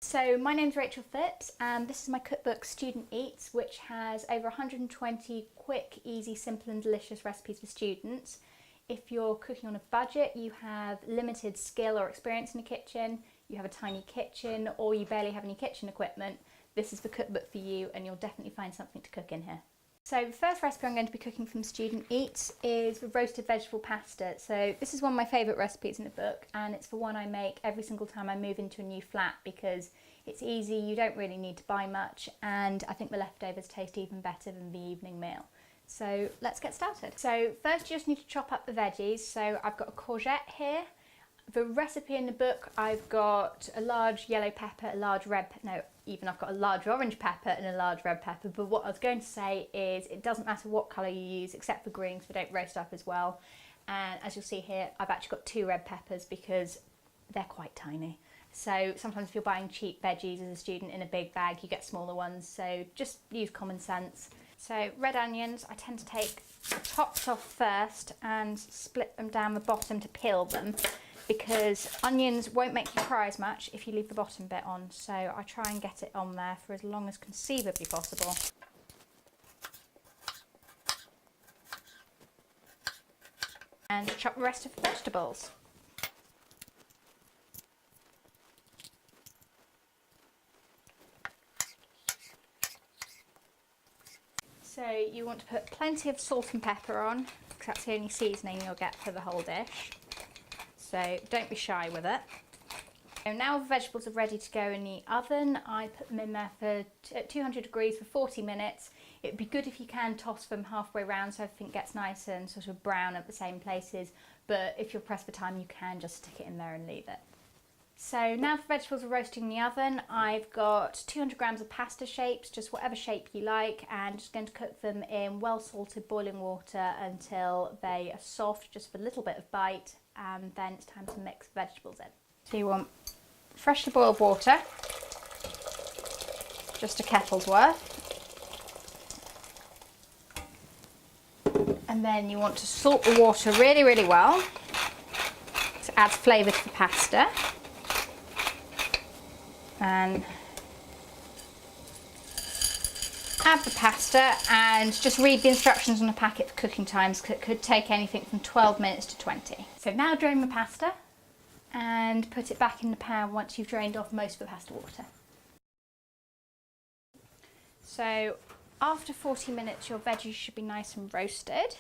So my name's Rachel Phipps and this is my cookbook Student Eats, which has over 120 quick, easy, simple and delicious recipes for students. If you're cooking on a budget, you have limited skill or experience in the kitchen, you have a tiny kitchen or you barely have any kitchen equipment, this is the cookbook for you and you'll definitely find something to cook in here. So the first recipe I'm going to be cooking from Student Eats is the roasted vegetable pasta. So this is one of my favourite recipes in the book and it's the one I make every single time I move into a new flat because it's easy, you don't really need to buy much, and I think the leftovers taste even better than the evening meal. So let's get started. So first you just need to chop up the veggies. So I've got a courgette here. The recipe in the book, I've got a large yellow pepper, a large red, I've got a large orange pepper and a large red pepper, but what I was going to say is it doesn't matter what colour you use except for green, so they don't roast up as well. And as you'll see here, I've actually got 2 red peppers because they're quite tiny. So sometimes if you're buying cheap veggies as a student in a big bag, you get smaller ones, so just use common sense. So red onions, I tend to take the tops off first and split them down the bottom to peel them, because onions won't make you cry as much if you leave the bottom bit on, so I try and get it on there for as long as conceivably possible. And chop the rest of the vegetables. So you want to put plenty of salt and pepper on, because that's the only seasoning you'll get for the whole dish. So don't be shy with it. So now the vegetables are ready to go in the oven. I put them in there for at 200 degrees for 40 minutes. It'd be good if you can toss them halfway around so everything gets nice and sort of brown at the same places, but if you're pressed for time you can just stick it in there and leave it. So now the vegetables are roasting in the oven. I've got 200 grams of pasta shapes, just whatever shape you like, and just going to cook them in well salted boiling water until they are soft, just for a little bit of bite, and then it's time to mix the vegetables in. So you want freshly boiled water, just a kettle's worth, and then you want to salt the water really, really well to add flavour to the pasta. And add the pasta and just read the instructions on the packet for cooking times, because it could take anything from 12 minutes to 20. So now drain the pasta and put it back in the pan once you've drained off most of the pasta water. So after 40 minutes your veggies should be nice and roasted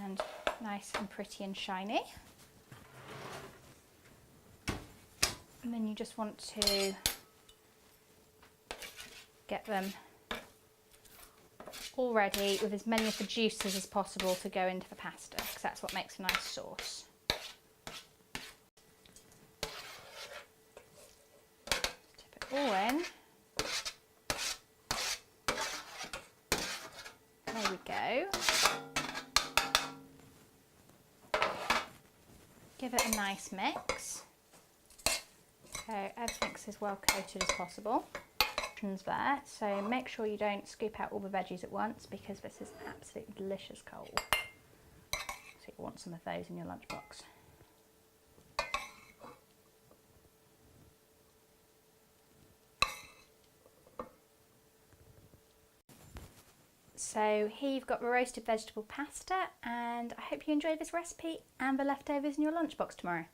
and nice and pretty and shiny. And then you just want to get them all ready with as many of the juices as possible to go into the pasta, because that's what makes a nice sauce. Tip it all in. There we go. Give it a nice mix. So everything's as well coated as possible. There, so make sure you don't scoop out all the veggies at once because this is absolutely delicious cold. So you want some of those in your lunchbox. So here you've got the roasted vegetable pasta, and I hope you enjoy this recipe and the leftovers in your lunchbox tomorrow.